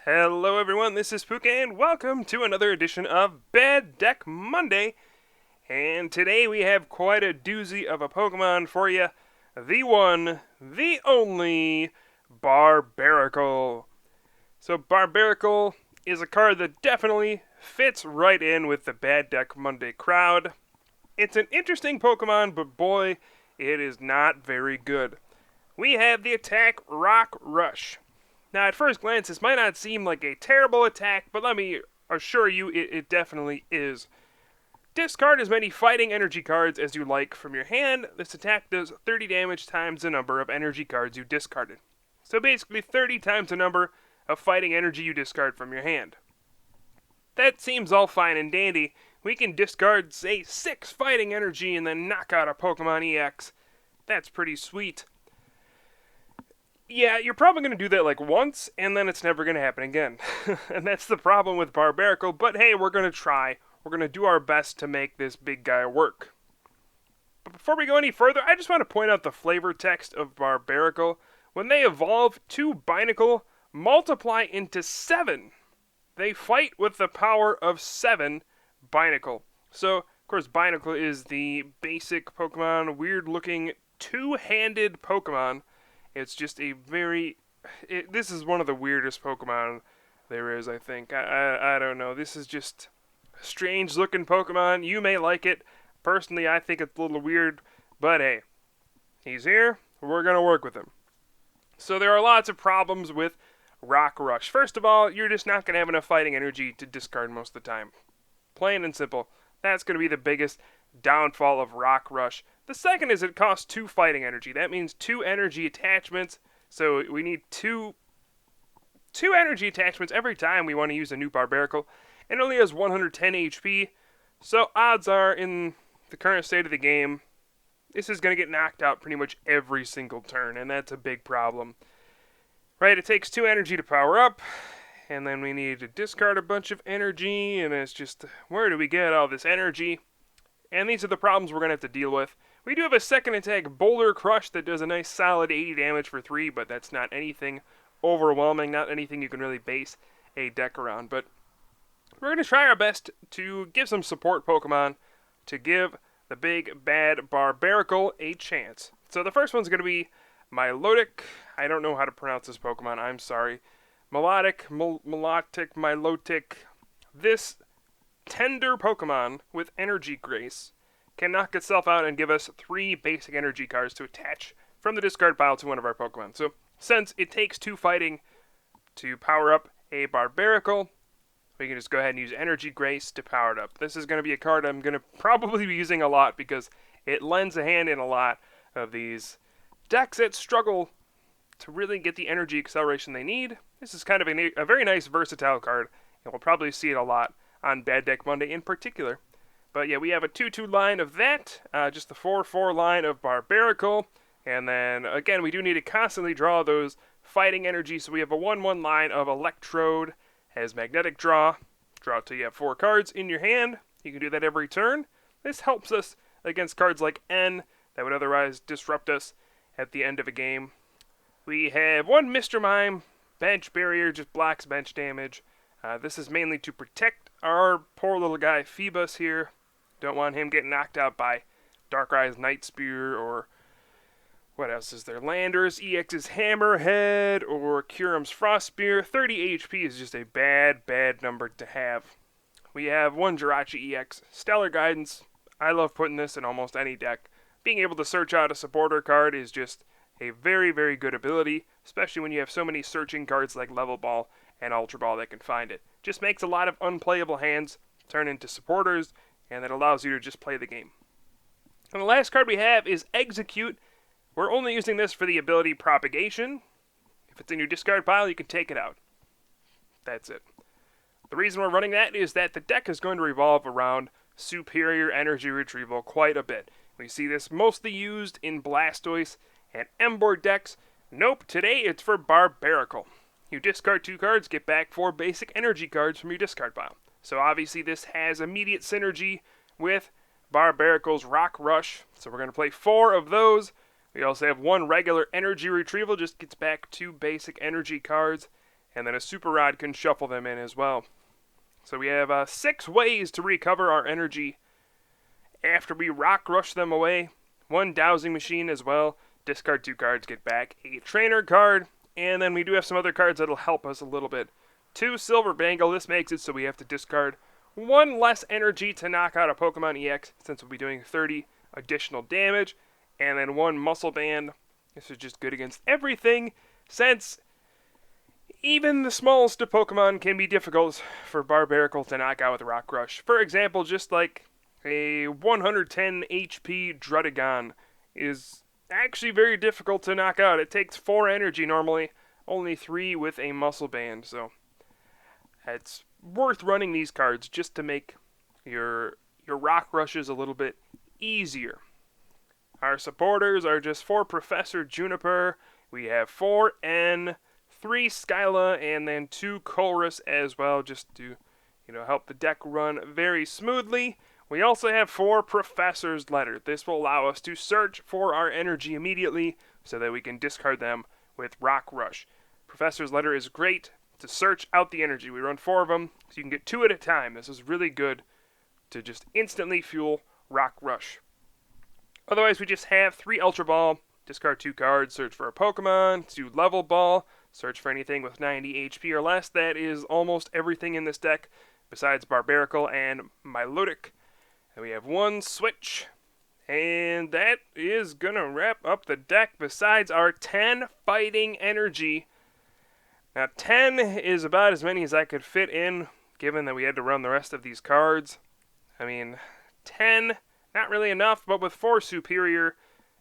Hello everyone, this is Pooka and welcome to another edition of Bad Deck Monday. And today we have quite a doozy of a Pokemon for you. The one, the only, Barbaracle. So Barbaracle is a card that definitely fits right in with the Bad Deck Monday crowd. It's an interesting Pokemon, but boy, it is not very good. We have the attack Rock Rush. Now, at first glance, this might not seem like a terrible attack, but let me assure you it definitely is. Discard as many fighting energy cards as you like from your hand. This attack does 30 damage times the number of energy cards you discarded. So basically 30 times the number of fighting energy you discard from your hand. That seems all fine and dandy. We can discard, say, 6 fighting energy and then knock out a Pokemon EX. That's pretty sweet. Yeah, you're probably going to do that like once, and then it's never going to happen again. And that's the problem with Barbaracle, but hey, we're going to try. We're going to do our best to make this big guy work. But before we go any further, I just want to point out the flavor text of Barbaracle. When they evolve to Binacle, multiply into 7. They fight with the power of 7 Binacle. So, of course, Binacle is the basic Pokemon, weird-looking, two-handed Pokemon. It's just a this is one of the weirdest Pokemon there is, I think. I don't know. This is just a strange looking Pokemon. You may like it. Personally, I think it's a little weird. But hey, he's here. We're going to work with him. So there are lots of problems with Rock Rush. First of all, you're just not going to have enough fighting energy to discard most of the time. Plain and simple. That's going to be the biggest downfall of Rock Rush. The second is it costs 2 fighting energy. That means 2 energy attachments. So we need two energy attachments every time we want to use a new Barbaracle. And it only has 110 HP. So odds are, in the current state of the game, this is going to get knocked out pretty much every single turn. And that's a big problem. Right, it takes 2 energy to power up. And then we need to discard a bunch of energy. And it's just, where do we get all this energy? And these are the problems we're going to have to deal with. We do have a second attack, Boulder Crush, that does a nice solid 80 damage for 3, but that's not anything overwhelming, not anything you can really base a deck around. But we're going to try our best to give some support Pokemon to give the big bad Barbaracle a chance. So the first one's going to be Milotic. I don't know how to pronounce this Pokemon, I'm sorry. Milotic. This tender Pokemon with Energy Grace can knock itself out and give us 3 basic energy cards to attach from the discard pile to one of our Pokemon. So, since it takes 2 fighting to power up a Barbaracle, we can just go ahead and use Energy Grace to power it up. This is going to be a card I'm going to probably be using a lot because it lends a hand in a lot of these decks that struggle to really get the energy acceleration they need. This is kind of a very nice versatile card, and we'll probably see it a lot on Bad Deck Monday in particular. But yeah, we have a 2-2 line of that, just the 4-4 line of Barbaracle, and then, again, we do need to constantly draw those fighting energy, so we have a 1-1 line of Electrode, has Magnetic Draw till you have 4 cards in your hand. You can do that every turn. This helps us against cards like N that would otherwise disrupt us at the end of a game. We have 1 Mr. Mime, Bench Barrier, just blocks bench damage. This is mainly to protect our poor little guy Phoebus here. Don't want him getting knocked out by Darkrai's Night Spear, or what else is there? Landorus EX's Hammerhead, or Kyurem's Frost Spear. 30 HP is just a bad number to have. We have 1 Jirachi EX, Stellar Guidance. I love putting this in almost any deck. Being able to search out a supporter card is just a very good ability, especially when you have so many searching cards like Level Ball and Ultra Ball that can find it. Just makes a lot of unplayable hands turn into supporters, and that allows you to just play the game. And the last card we have is Execute. We're only using this for the ability Propagation. If it's in your discard pile, you can take it out. That's it. The reason we're running that is that the deck is going to revolve around superior energy retrieval quite a bit. We see this mostly used in Blastoise and Emboar decks. Nope, today it's for Barbaracle. You discard 2 cards, get back 4 basic energy cards from your discard pile. So obviously this has immediate synergy with Barbaracle's Rock Rush. So we're going to play 4 of those. We also have 1 regular energy retrieval, just gets back 2 basic energy cards. and then a Super Rod can shuffle them in as well. So we have 6 ways to recover our energy after we Rock Rush them away. 1 dowsing machine as well. Discard 2 cards, get back a trainer card, and then we do have some other cards that'll help us a little bit. 2 Silver Bangle, this makes it so we have to discard 1 less energy to knock out a Pokemon EX, since we'll be doing 30 additional damage, and then 1 Muscle Band. This is just good against everything, since even the smallest of Pokemon can be difficult for Barbaracle to knock out with Rock Rush. For example, just like a 110 HP Druddigon is actually very difficult to knock out. It takes 4 energy normally, only 3 with a Muscle Band, so it's worth running these cards just to make your Rock Rushes a little bit easier. Our supporters are just 4 Professor Juniper, we have 4 N, 3 Skyla, and then 2 Colress as well, just to help the deck run very smoothly. We also have 4 Professor's Letter. This will allow us to search for our energy immediately so that we can discard them with Rock Rush. Professor's Letter is great to search out the energy. We run 4 of them, so you can get 2 at a time. This is really good to just instantly fuel Rock Rush. Otherwise, we just have 3 Ultra Ball, discard 2 cards, search for a Pokemon, 2 Level Ball, search for anything with 90 HP or less. That is almost everything in this deck, besides Barbaracle and Milotic. And we have 1 Switch, and that is going to wrap up the deck besides our 10 Fighting Energy. Now, 10 is about as many as I could fit in, given that we had to run the rest of these cards. I mean, 10, not really enough, but with 4 Superior,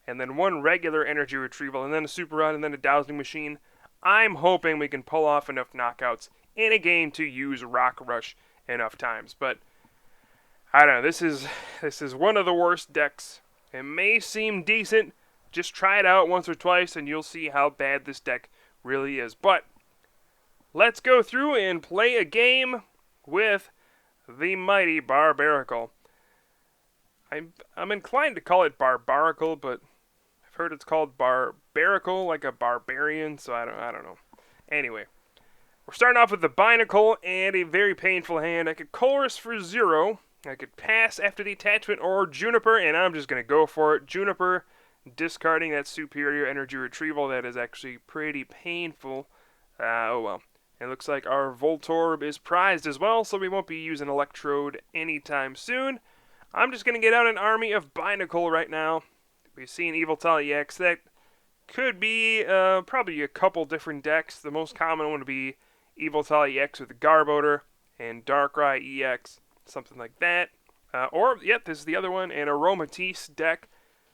and then 1 regular Energy Retrieval, and then a Super Rod, and then a Dowsing Machine, I'm hoping we can pull off enough knockouts in a game to use Rock Rush enough times. But I don't know, this is one of the worst decks. It may seem decent, just try it out once or twice and you'll see how bad this deck really is. But let's go through and play a game with the mighty Barbaracle. I'm inclined to call it Barbaracle, but I've heard it's called Barbaracle, like a barbarian, so I don't know. Anyway, we're starting off with the Binacle and a very painful hand. I could Colress for 0. I could pass after the attachment or Juniper, and I'm just going to go for it. Juniper, discarding that Superior Energy Retrieval. That is actually pretty painful. Oh well. It looks like our Voltorb is prized as well, so we won't be using Electrode anytime soon. I'm just going to get out an army of Binacle right now. We've seen Yveltal EX. That could be probably a couple different decks. The most common one would be Yveltal EX with Garbodor and Darkrai EX. Something like that. This is the other one, an Aromatisse deck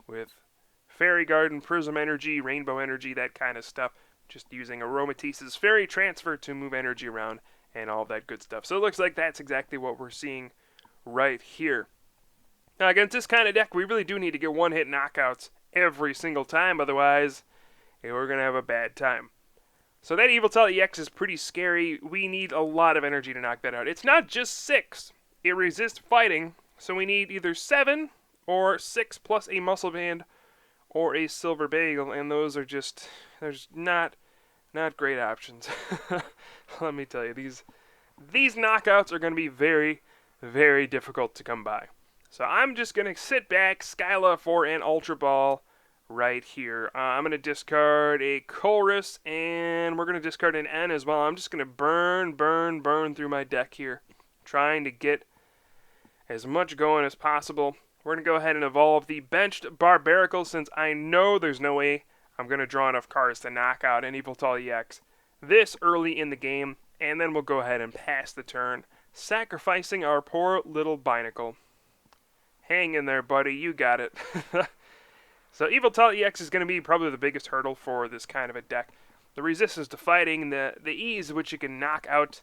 with Fairy Garden, Prism Energy, Rainbow Energy, that kind of stuff. Just using Aromatisse's Fairy Transfer to move energy around and all that good stuff. So it looks like that's exactly what we're seeing right here. Now against this kind of deck, we really do need to get one-hit knockouts every single time, otherwise we're going to have a bad time. So that Yveltal EX is pretty scary. We need a lot of energy to knock that out. It's not just 6. It resists fighting, so we need either 7 or 6 plus a Muscle Band or a Silver Bagel, and those are just, there's not great options. Let me tell you, these knockouts are going to be very, very difficult to come by. So I'm just going to sit back, Skyla for an Ultra Ball right here. I'm going to discard a Colress, and we're going to discard an N as well. I'm just going to burn through my deck here, trying to get as much going as possible. We're going to go ahead and evolve the benched Barbaracle, since I know there's no way I'm going to draw enough cards to knock out an Yveltal EX this early in the game, and then we'll go ahead and pass the turn, sacrificing our poor little Binacle. Hang in there, buddy, you got it. So Yveltal EX is going to be probably the biggest hurdle for this kind of a deck. The resistance to fighting, the ease at which you can knock out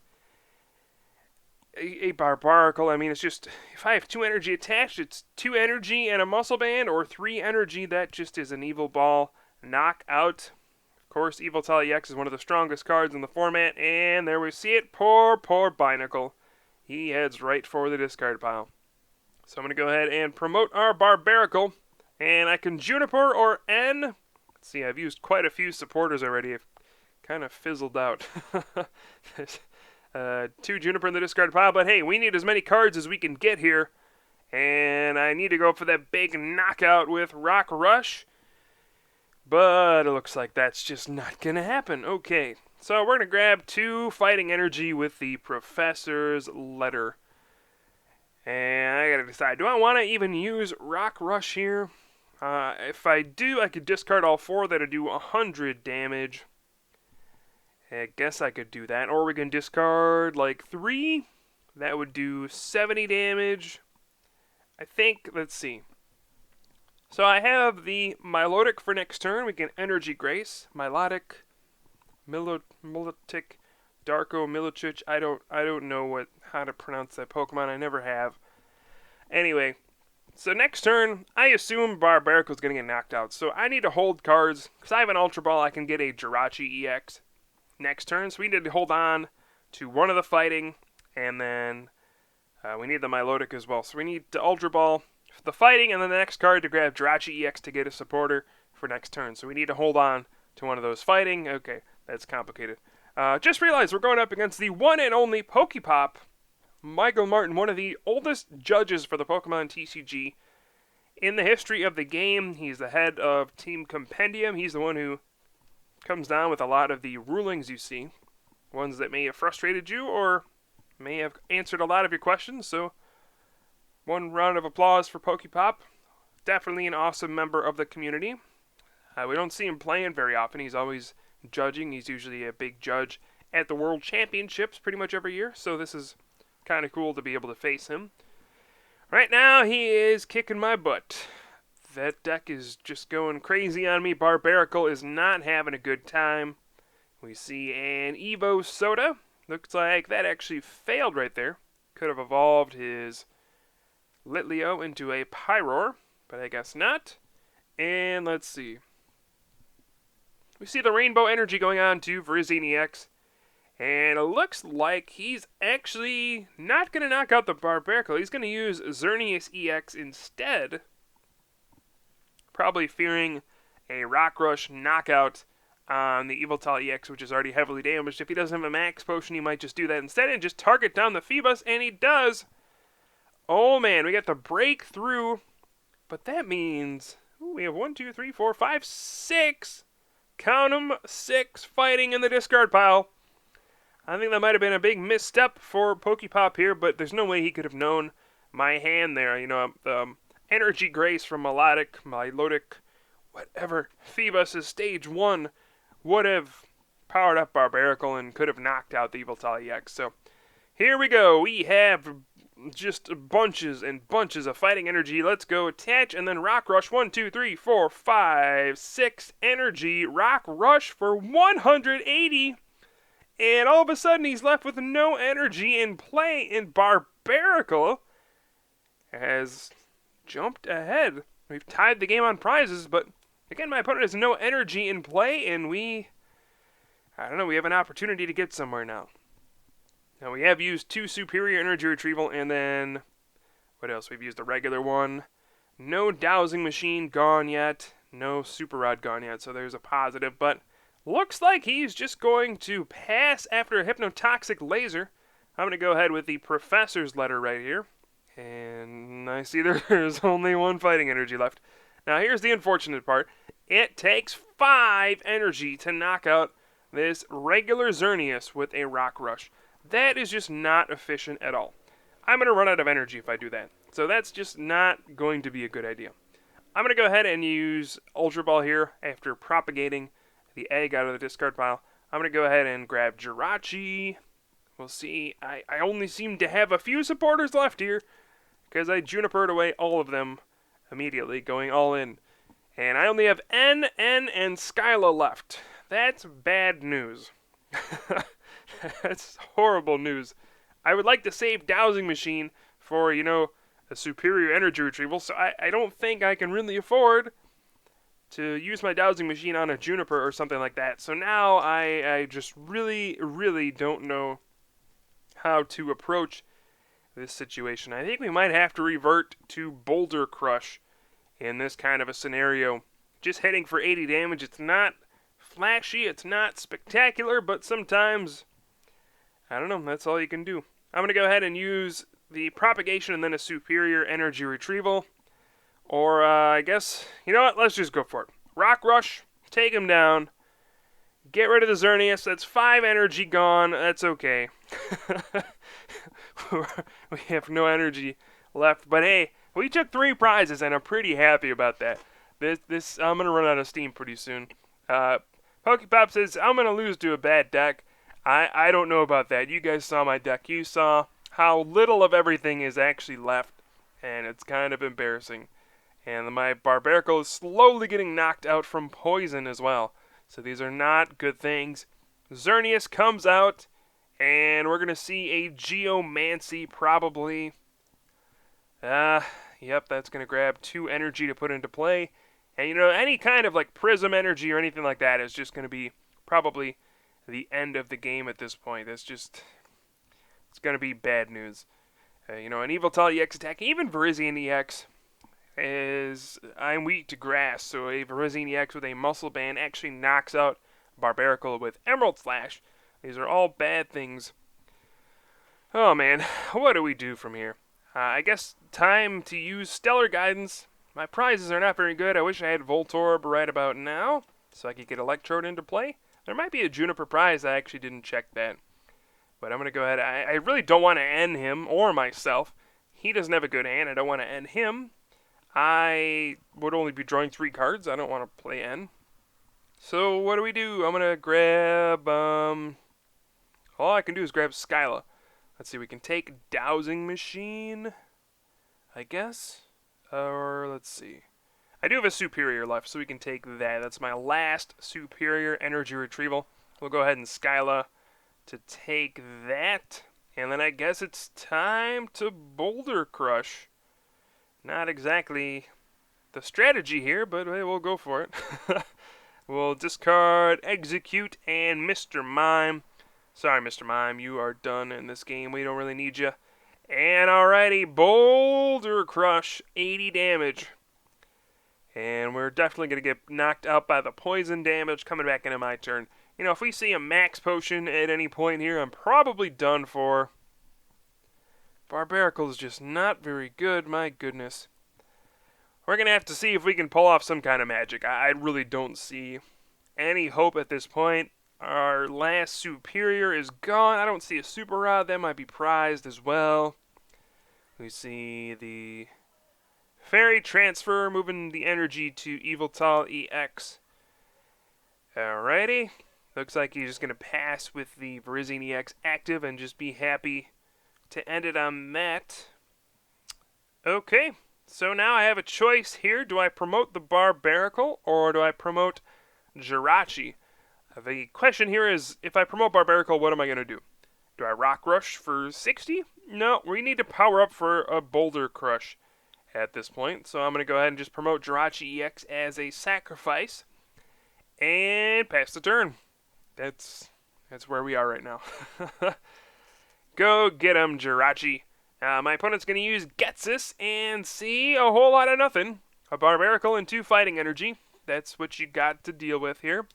a Barbaracle. I mean, it's just, if I have 2 energy attached, it's 2 energy and a Muscle Band, or 3 energy, that just is an Evil Ball knockout. Of course, Yveltal EX is one of the strongest cards in the format, and there we see it. Poor Binacle. He heads right for the discard pile. So I'm going to go ahead and promote our Barbaracle, and I can Juniper or N. Let's see, I've used quite a few supporters already. I've kind of fizzled out. Two Juniper in the discard pile, but hey, we need as many cards as we can get here. And I need to go for that big knockout with Rock Rush. But it looks like that's just not going to happen. Okay, so we're going to grab 2 Fighting Energy with the Professor's Letter. And I got to decide, do I want to even use Rock Rush here? If I do, I could discard all 4 that'll do 100 damage. I guess I could do that. Or we can discard like 3. That would do 70 damage. I think, let's see. So I have the Milotic for next turn. We can Energy Grace, Milotic, Milotic, Darko, Milicic. I don't know how to pronounce that Pokemon. I never have. Anyway, so next turn, I assume Barbaracle is going to get knocked out. So I need to hold cards. Because I have an Ultra Ball, I can get a Jirachi EX next turn. So we need to hold on to one of the fighting. And then we need the Milotic as well. So we need the Ultra Ball, the fighting, and then the next card to grab Jirachi EX to get a supporter for next turn. So we need to hold on to one of those fighting. Okay, that's complicated. Just realized we're going up against the one and only Pokepop, Michael Martin, one of the oldest judges for the Pokemon TCG in the history of the game. He's the head of Team Compendium. He's the one who comes down with a lot of the rulings you see, ones that may have frustrated you or may have answered a lot of your questions. So one round of applause for Pokepop. Definitely an awesome member of the community. We don't see him playing very often. He's always judging. He's usually a big judge at the World Championships pretty much every year. So this is kind of cool to be able to face him. Right now, he is kicking my butt. That deck is just going crazy on me. Barbaracle is not having a good time. We see an Evo Soda. Looks like that actually failed right there. Could have evolved his Litleo into a Pyroar, but I guess not. And let's see. We see the Rainbow Energy going on too for his EX. And it looks like he's actually not going to knock out the Barbaracle. He's going to use Xerneas EX instead. Probably fearing a Rock Rush knockout on the Yveltal EX, which is already heavily damaged. If he doesn't have a Max Potion, he might just do that instead and just target down the Phoebus, and he does. Oh man, we got the breakthrough. But that means we have 1, 2, 3, 4, 5, 6. Count them, 6 fighting in the discard pile. I think that might have been a big misstep for Pokepop here, but there's no way he could have known my hand there. You know, Energy Grace from Milotic, whatever. Phoebus is stage 1 would have powered up Barbaracle and could have knocked out the Yveltal EX. So here we go. We have just bunches and bunches of fighting energy. Let's go attach and then Rock Rush. 1, 2, 3, 4, 5, 6 energy. Rock Rush for 180. And all of a sudden he's left with no energy in play, and Barbaracle has jumped ahead. We've tied the game on prizes, but again, my opponent has no energy in play, and we have an opportunity to get somewhere now. Now, we have used 2 Superior Energy Retrieval, and then, what else? We've used a regular one. No Dowsing Machine gone yet. No Super Rod gone yet, so there's a positive, but looks like he's just going to pass after a Hypnotoxic Laser. I'm going to go ahead with the Professor's Letter right here. And I see there's only 1 fighting energy left. Now, here's the unfortunate part. It takes 5 energy to knock out this regular Xerneas with a Rock Rush. That is just not efficient at all. I'm going to run out of energy if I do that. So that's just not going to be a good idea. I'm going to go ahead and use Ultra Ball here after propagating the egg out of the discard pile. I'm going to go ahead and grab Jirachi. We'll see. I only seem to have a few supporters left here because I Junipered away all of them immediately, going all in. And I only have N, and Skyla left. That's bad news. That's horrible news. I would like to save Dowsing Machine for, a superior energy retrieval, so I don't think I can really afford to use my Dowsing Machine on a Juniper or something like that. So now I just really, really don't know how to approach this situation. I think we might have to revert to Boulder Crush in this kind of a scenario. Just hitting for 80 damage, it's not flashy, it's not spectacular, but sometimes, I don't know, that's all you can do. I'm going to go ahead and use the propagation and then a superior energy retrieval. Or, I guess, you know what, let's just go for it. Rock Rush, take him down. Get rid of the Xerneas, that's 5 energy gone, that's okay. We have no energy left, but hey, we took 3 prizes and I'm pretty happy about that. This I'm gonna run out of steam pretty soon. Pokepop says I'm gonna lose to a bad deck. I don't know about that. You guys saw my deck. You saw how little of everything is actually left, and it's kind of embarrassing. And my Barbaracle is slowly getting knocked out from poison as well. So these are not good things. Xerneas comes out, and we're gonna see a Geomancy probably. Yep, that's gonna grab 2 energy to put into play. And you know, any kind of like prism energy or anything like that is just going to be probably the end of the game at this point. It's going to be bad news. You know, an Eviltal EX attack, even Virizion EX is, I'm weak to grass, so a Virizion EX with a Muscle Band actually knocks out Barbaracle with Emerald Slash. These are all bad things. Oh man, what do we do from here? I guess time to use Stellar Guidance. My prizes are not very good. I wish I had Voltorb right about now, so I could get Electrode into play. There might be a Juniper prize. I actually didn't check that. But I'm going to go ahead. I really don't want to end him or myself. He doesn't have a good hand. I don't want to end him. I would only be drawing 3 cards. I don't want to play end. So what do we do? I'm going to grab... all I can do is grab Skyla. Let's see. We can take Dowsing Machine, I guess. Or, let's see. I do have a superior left, so we can take that. That's my last superior energy retrieval. We'll go ahead and Skyla to take that. And then I guess it's time to Boulder Crush. Not exactly the strategy here, but hey, we'll go for it. We'll discard, execute, and Mr. Mime. Sorry, Mr. Mime, you are done in this game. We don't really need you. And alrighty, Boulder Crush, 80 damage. And we're definitely going to get knocked out by the poison damage coming back into my turn. You know, if we see a max potion at any point here, I'm probably done for. Barbaracle is just not very good, my goodness. We're going to have to see if we can pull off some kind of magic. I really don't see any hope at this point. Our last superior is gone. I don't see a super rod. That might be prized as well. We see the Fairy Transfer, moving the energy to Eviltal EX. Alrighty. Looks like he's just going to pass with the Virizion EX active and just be happy to end it on that. Okay. So now I have a choice here. Do I promote the Barbaracle or do I promote Jirachi? The question here is, if I promote Barbaracle, what am I going to do? Do I Rock Rush for 60? No, we need to power up for a Boulder Crush at this point. So I'm going to go ahead and just promote Jirachi EX as a sacrifice. And pass the turn. That's where we are right now. Go get him, Jirachi. My opponent's going to use Getsis and see a whole lot of nothing. A Barbaracle and 2 fighting energy. That's what you got to deal with here.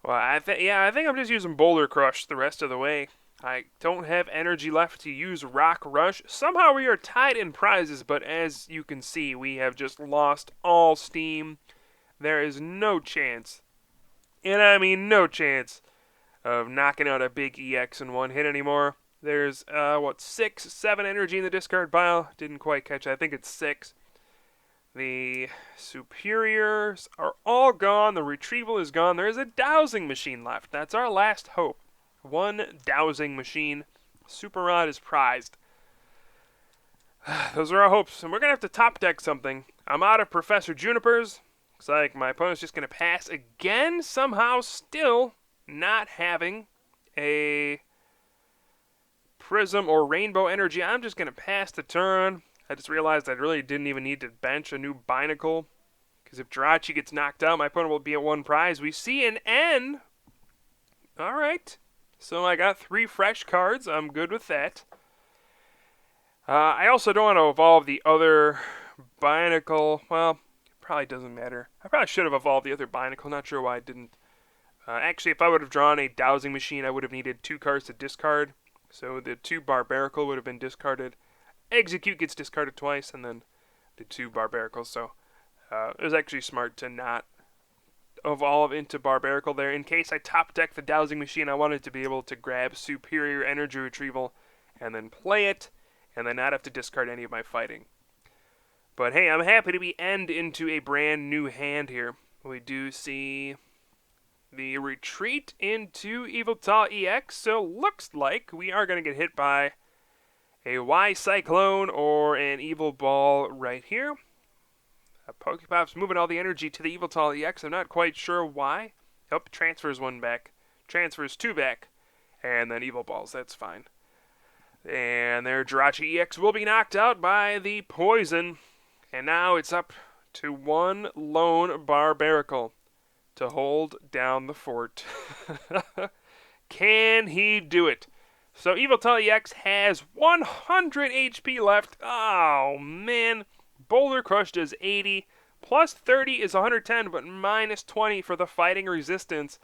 Well, I think I'm just using Boulder Crush the rest of the way. I don't have energy left to use Rock Rush. Somehow we are tied in prizes, but as you can see, we have just lost all steam. There is no chance, and I mean no chance, of knocking out a big EX in one hit anymore. There's, 6, 7 energy in the discard pile. Didn't quite catch it. I think it's 6. The superiors are all gone. The retrieval is gone. There is a dowsing machine left. That's our last hope. 1 dowsing machine. Super Rod is prized. Those are our hopes. And we're going to have to top deck something. I'm out of Professor Junipers. Looks like my opponent's just going to pass again. Somehow still not having a Prism or Rainbow Energy. I'm just going to pass the turn. I just realized I really didn't even need to bench a new Binacle. Because if Jirachi gets knocked out, my opponent will be at 1 prize. We see an N. Alright. So I got 3 fresh cards. I'm good with that. I also don't want to evolve the other Binacle. Well, it probably doesn't matter. I probably should have evolved the other Binacle. Not sure why I didn't. Actually, if I would have drawn a dowsing machine, I would have needed 2 cards to discard. So the 2 Barbaracle would have been discarded. Execute gets discarded twice, and then the 2 Barbaracles. So it was actually smart to not evolve into Barbaracle there. In case I top deck the dowsing machine, I wanted to be able to grab superior energy retrieval and then play it, and then not have to discard any of my fighting. But hey, I'm happy to be end into a brand new hand here. We do see the retreat into Yveltal EX, so looks like we are going to get hit by a Y Cyclone or an Evil Ball right here. Pokepop's moving all the energy to the Yveltal EX. I'm not quite sure why. Oh, transfers 1 back, transfers 2 back, and then Evil Balls. That's fine. And their Jirachi EX will be knocked out by the poison. And now it's up to 1 lone Barbaracle to hold down the fort. Can he do it? So Yveltal EX has 100 HP left. Oh, man. Boulder Crush does 80. Plus 30 is 110, but minus 20 for the fighting resistance.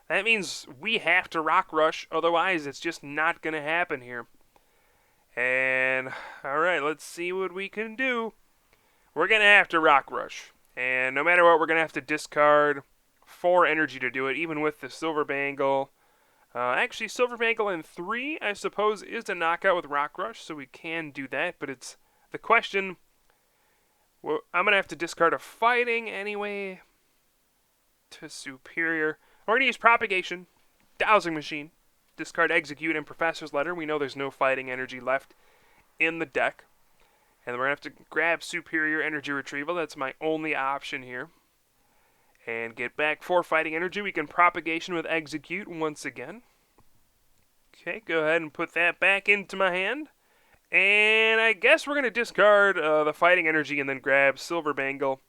That means we have to Rock Rush, otherwise it's just not going to happen here. And, alright, let's see what we can do. We're going to have to Rock Rush. And no matter what, we're going to have to discard 4 energy to do it, even with the Silver Bangle. Actually, Silver Bangle in 3, I suppose, is a knockout with Rock Rush, so we can do that. But it's the question, well, I'm going to have to discard a fighting anyway to superior. We're going to use Propagation, Dowsing Machine, discard Execute, and Professor's Letter. We know there's no fighting energy left in the deck. And we're going to have to grab Superior Energy Retrieval. That's my only option here. And get back 4 fighting energy. We can Propagation with Execute once again. Okay, go ahead and put that back into my hand. And I guess we're going to discard the fighting energy and then grab Silver Bangle.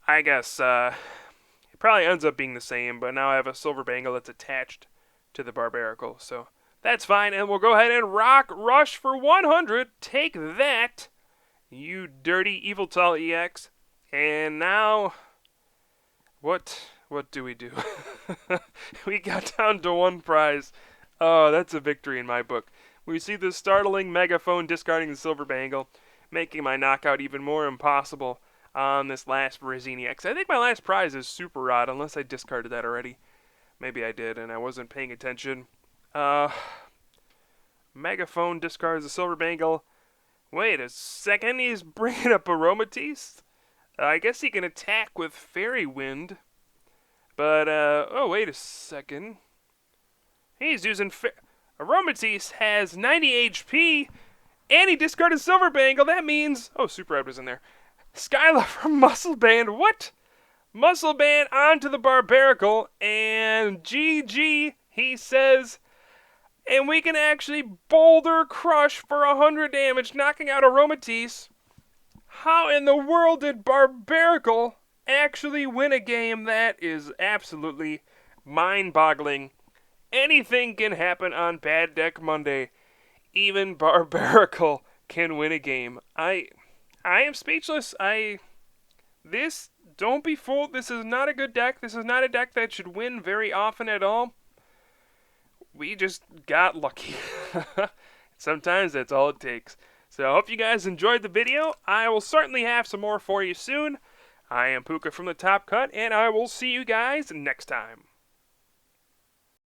I guess it probably ends up being the same, but now I have a Silver Bangle that's attached to the Barbaracle. So that's fine, and we'll go ahead and Rock Rush for 100. Take that, you dirty Yveltal EX. And now, what do we do? We got down to 1 prize. Oh, that's a victory in my book. We see the startling Megaphone discarding the Silver Bangle, making my knockout even more impossible on this last Verizini EX. I think my last prize is Super Rod, unless I discarded that already. Maybe I did, and I wasn't paying attention. Megaphone discards the Silver Bangle. Wait a second, he's bringing up Aromatisse? I guess he can attack with Fairy Wind. But, oh, wait a second. He's using Aromatisse has 90 HP, and he discarded Silver Bangle. That means, oh, Super Red was in there. Skyla from Muscle Band, what? Muscle Band onto the Barbaracle, and GG, he says. And we can actually Boulder Crush for 100 damage, knocking out Aromatisse. How in the world did Barbaracle actually win a game? That is absolutely mind-boggling. Anything can happen on Bad Deck Monday. Even Barbaracle can win a game. I am speechless. Don't be fooled. This is not a good deck. This is not a deck that should win very often at all. We just got lucky. Sometimes that's all it takes. So I hope you guys enjoyed the video. I will certainly have some more for you soon. I am Pooka from the Top Cut, and I will see you guys next time.